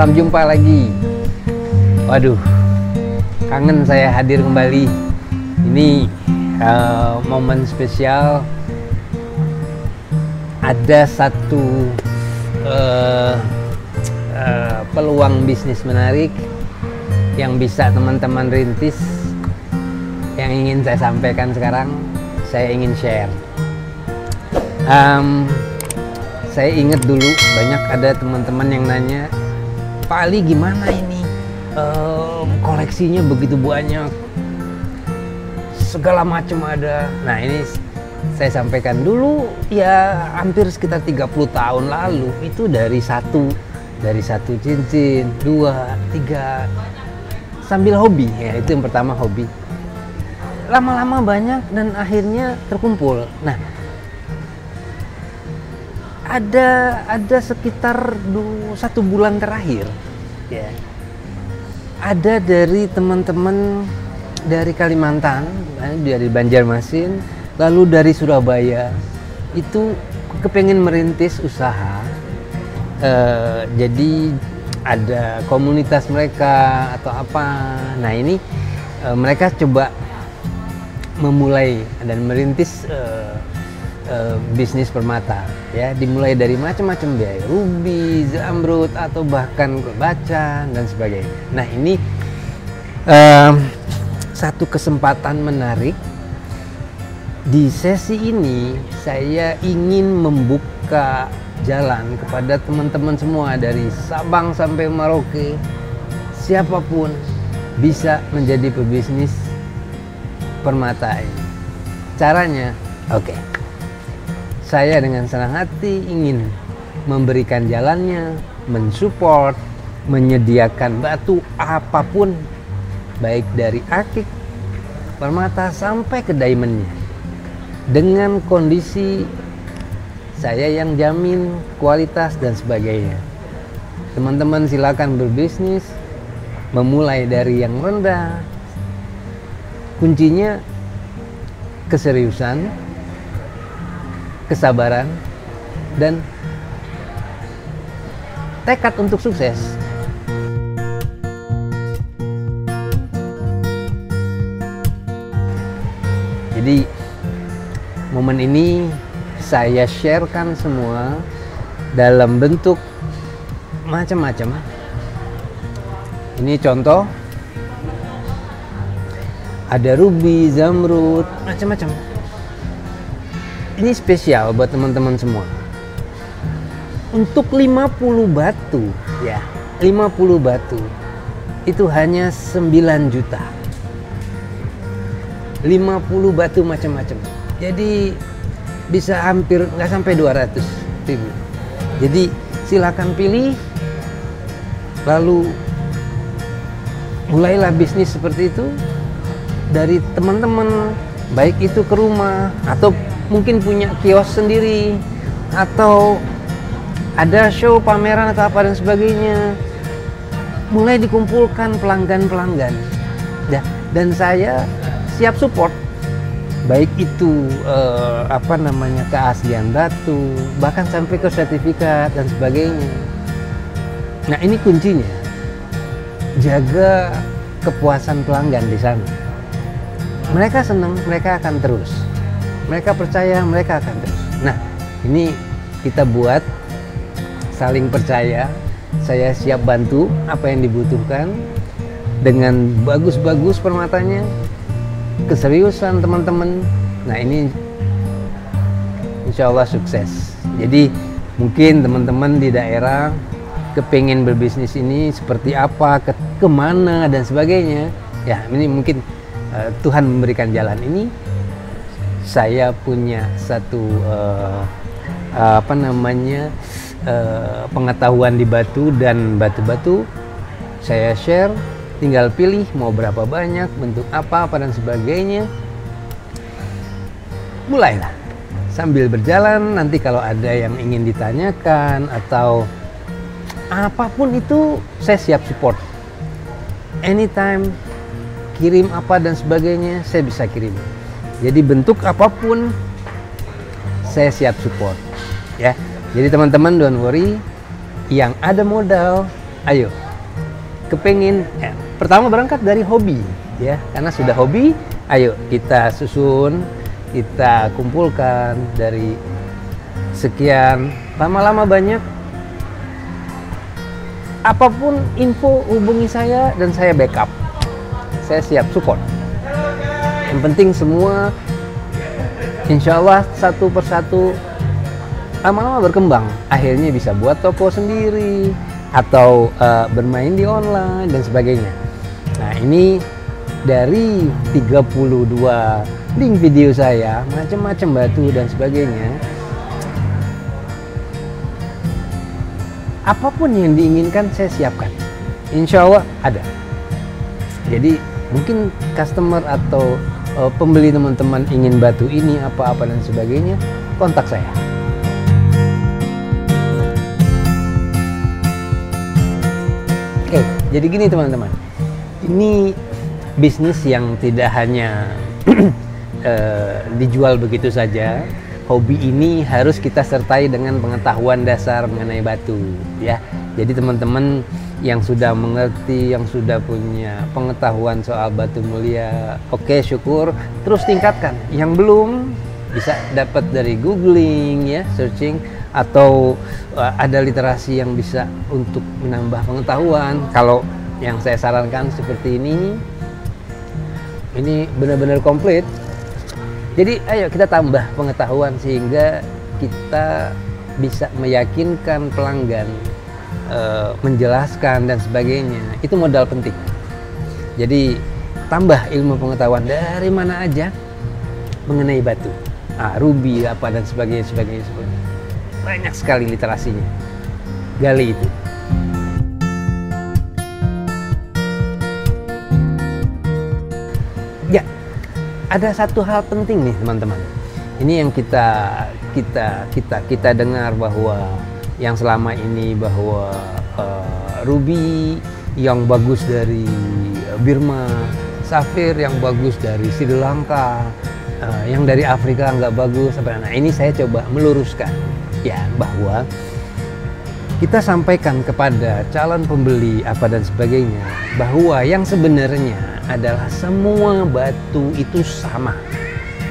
salam jumpa lagi. Waduh, kangen saya hadir kembali. Ini momen spesial. Ada satu peluang bisnis menarik yang bisa teman-teman rintis, yang ingin saya sampaikan sekarang. Saya ingin share. Saya ingat dulu banyak ada teman-teman yang nanya, Pak Ali gimana ini koleksinya begitu banyak, segala macam ada. Nah ini saya sampaikan dulu, ya hampir sekitar 30 tahun lalu itu dari satu cincin, 2, 3, sambil hobi ya, itu yang pertama hobi. Lama-lama banyak dan akhirnya terkumpul. Nah, ada sekitar 1 bulan terakhir ya, ada dari teman-teman dari Kalimantan, dari Banjarmasin, lalu dari Surabaya, itu kepengen merintis usaha. Jadi ada komunitas mereka atau apa. Nah ini mereka coba memulai dan merintis bisnis permata ya, dimulai dari macam-macam biaya, ruby, zamrud, atau bahkan bacan dan sebagainya. Nah ini satu kesempatan menarik. Di sesi ini saya ingin membuka jalan kepada teman-teman semua dari Sabang sampai Merauke, siapapun bisa menjadi pebisnis permata ini. Caranya, oke. Saya dengan senang hati ingin memberikan jalannya, mensupport, menyediakan batu apapun, baik dari akik, permata sampai ke diamondnya, dengan kondisi saya yang jamin kualitas dan sebagainya. Teman-teman silakan berbisnis, memulai dari yang rendah. Kuncinya keseriusan, kesabaran, dan tekad untuk sukses. Jadi momen ini saya sharekan semua dalam bentuk macam-macam. Ini contoh, ada ruby, zamrud, macam-macam. Ini spesial buat teman-teman semua. Untuk 50 batu ya, 50 batu itu hanya 9 juta. 50 batu macam-macam. Jadi bisa hampir nggak sampai 200 ribu. Jadi silakan pilih, lalu mulailah bisnis seperti itu dari teman-teman, baik itu ke rumah atau mungkin punya kios sendiri, atau ada show, pameran atau apa dan sebagainya. Mulai dikumpulkan pelanggan-pelanggan ya, dan saya siap support, baik itu keaslian batu, bahkan sampai ke sertifikat dan sebagainya. Nah ini kuncinya, jaga kepuasan pelanggan di sana. Mereka senang, mereka akan terus. Mereka percaya, mereka akan terus. Nah ini kita buat saling percaya. Saya siap bantu apa yang dibutuhkan dengan bagus-bagus permatanya, keseriusan teman-teman. Nah ini insya Allah sukses. Jadi mungkin teman-teman di daerah kepengen berbisnis ini seperti apa, kemana dan sebagainya. Ya ini mungkin Tuhan memberikan jalan ini. Saya punya satu pengetahuan di batu dan batu-batu. Saya share, tinggal pilih mau berapa banyak, bentuk apa dan sebagainya. Mulailah. Sambil berjalan, nanti kalau ada yang ingin ditanyakan atau apapun itu, saya siap support. Anytime, kirim apa dan sebagainya, saya bisa kirim. Jadi bentuk apapun, saya siap support. Ya, jadi teman-teman don't worry, yang ada modal ayo kepengin pertama berangkat dari hobi ya, karena sudah hobi, ayo kita susun, kita kumpulkan dari sekian, lama-lama banyak, apapun info hubungi saya dan saya backup, saya siap support. Yang penting semua insya Allah satu persatu lama-lama berkembang, akhirnya bisa buat toko sendiri atau bermain di online dan sebagainya. Nah, ini dari 32 link video saya, macam-macam batu dan sebagainya. Apapun yang diinginkan saya siapkan, insya Allah ada. Jadi mungkin customer atau pembeli teman-teman ingin batu ini apa-apa dan sebagainya, kontak saya. Oke, jadi gini teman-teman, ini bisnis yang tidak hanya dijual begitu saja. Hobi ini harus kita sertai dengan pengetahuan dasar mengenai batu ya. Jadi teman-teman yang sudah mengerti, yang sudah punya pengetahuan soal batu mulia, oke, syukur, terus tingkatkan. Yang belum bisa dapat dari googling ya, searching, atau ada literasi yang bisa untuk menambah pengetahuan. Kalau yang saya sarankan seperti ini benar-benar komplit. Jadi ayo kita tambah pengetahuan sehingga kita bisa meyakinkan pelanggan, menjelaskan dan sebagainya. Itu modal penting. Jadi tambah ilmu pengetahuan dari mana aja mengenai batu, ruby apa dan sebagainya. Banyak sekali literasinya. Gali itu. Ya, ada satu hal penting nih teman-teman. Ini yang kita dengar bahwa yang selama ini bahwa ruby yang bagus dari Birma, safir yang bagus dari Sri Lanka, yang dari Afrika nggak bagus. Nah, ini saya coba meluruskan ya, bahwa kita sampaikan kepada calon pembeli apa dan sebagainya bahwa yang sebenarnya adalah semua batu itu sama.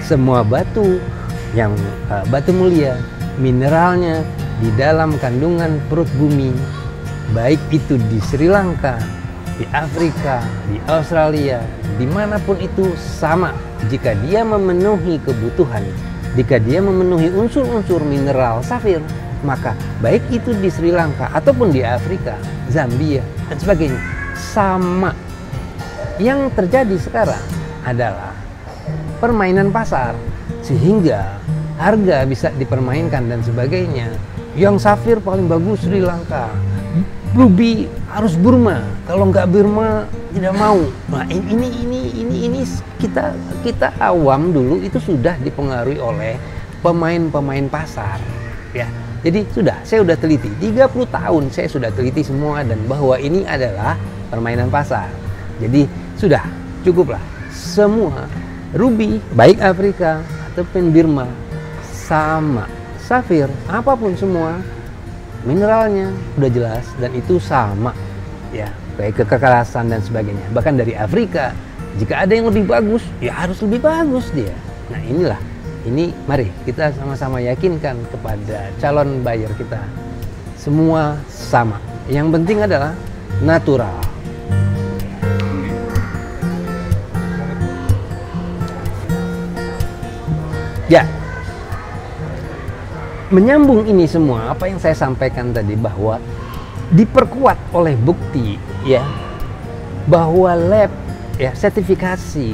Semua batu yang batu mulia, mineralnya di dalam kandungan perut bumi, baik itu di Sri Lanka, di Afrika, di Australia, dimanapun itu sama. Jika dia memenuhi kebutuhan, jika dia memenuhi unsur-unsur mineral safir, maka baik itu di Sri Lanka ataupun di Afrika, Zambia dan sebagainya sama. Yang terjadi sekarang adalah permainan pasar, sehingga harga bisa dipermainkan dan sebagainya. Yang safir paling bagus Sri Lanka, ruby harus Burma, kalau nggak Burma tidak mau. Nah, ini kita awam dulu itu sudah dipengaruhi oleh pemain-pemain pasar ya. Jadi saya sudah teliti 30 tahun, saya sudah teliti semua, dan bahwa ini adalah permainan pasar. Jadi sudah cukuplah, semua ruby baik Afrika ataupun Burma sama, safir apapun semua mineralnya udah jelas dan itu sama ya, baik kekerasan dan sebagainya. Bahkan dari Afrika, jika ada yang lebih bagus ya harus lebih bagus dia. Nah, ini mari kita sama-sama yakinkan kepada calon buyer kita, semua sama. Yang penting adalah natural. Ya, menyambung ini semua apa yang saya sampaikan tadi, bahwa diperkuat oleh bukti ya, bahwa lab ya, sertifikasi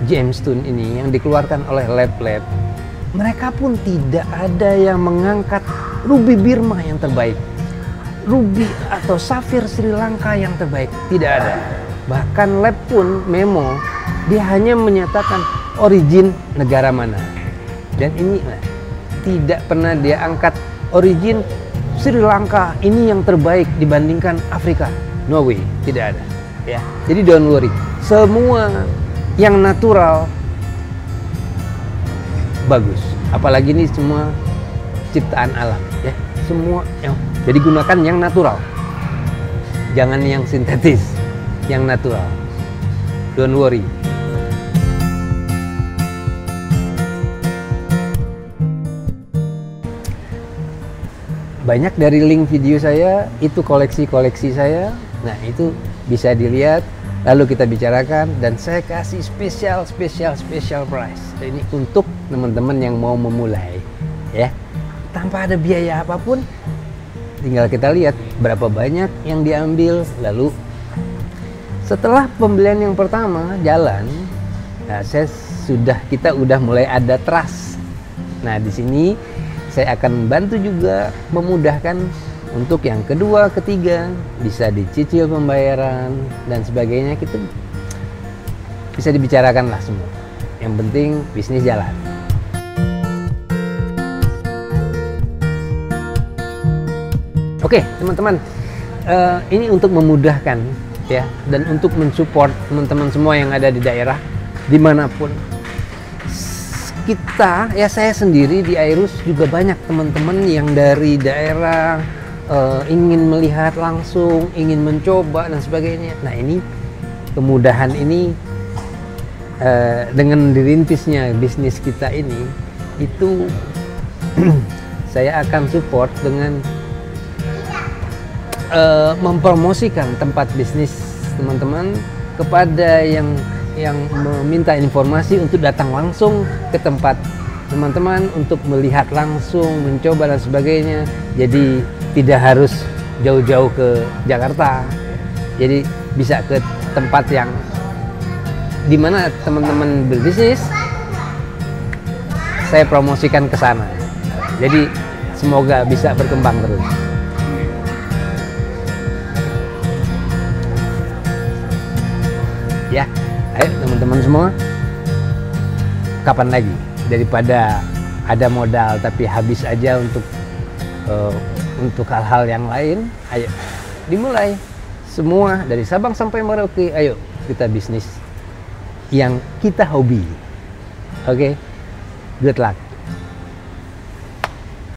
gemstone ini yang dikeluarkan oleh lab-lab, mereka pun tidak ada yang mengangkat ruby Burma yang terbaik, ruby atau safir Sri Lanka yang terbaik, tidak ada. Bahkan lab pun memo, dia hanya menyatakan origin negara mana, dan ini tidak pernah dia angkat origin Sri Lanka ini yang terbaik dibandingkan Afrika. No way, tidak ada ya. Jadi don't worry, semua yang natural bagus, apalagi ini semua ciptaan alam ya, semua yang jadi gunakan yang natural. Jangan yang sintetis, yang natural. Don't worry. Banyak dari link video saya itu koleksi-koleksi saya. Nah, itu bisa dilihat, lalu kita bicarakan, dan saya kasih special price. Ini untuk teman-teman yang mau memulai, ya, tanpa ada biaya apapun. Tinggal kita lihat berapa banyak yang diambil, lalu setelah pembelian yang pertama jalan, nah kita udah mulai ada trust. Nah, di sini saya akan bantu juga memudahkan untuk yang kedua, ketiga, bisa dicicil pembayaran dan sebagainya. Kita bisa dibicarakan lah semua. Yang penting bisnis jalan. Oke, teman-teman, ini untuk memudahkan, ya, dan untuk mensupport teman-teman semua yang ada di daerah dimanapun. Kita, ya, saya sendiri di Airus juga banyak teman-teman yang dari daerah ingin melihat langsung, ingin mencoba dan sebagainya. Nah, ini kemudahan ini dengan dirintisnya bisnis kita ini, itu saya akan support dengan mempromosikan tempat bisnis teman-teman kepada yang meminta informasi untuk datang langsung ke tempat teman-teman untuk melihat langsung, mencoba dan sebagainya. Jadi tidak harus jauh-jauh ke Jakarta. Jadi bisa ke tempat yang dimana teman-teman berbisnis, saya promosikan ke sana. Jadi semoga bisa berkembang terus. Ya, ayo teman-teman semua, kapan lagi daripada ada modal tapi habis aja untuk hal-hal yang lain. Ayo dimulai semua dari Sabang sampai Merauke. Ayo kita bisnis yang kita hobi. Oke, good luck.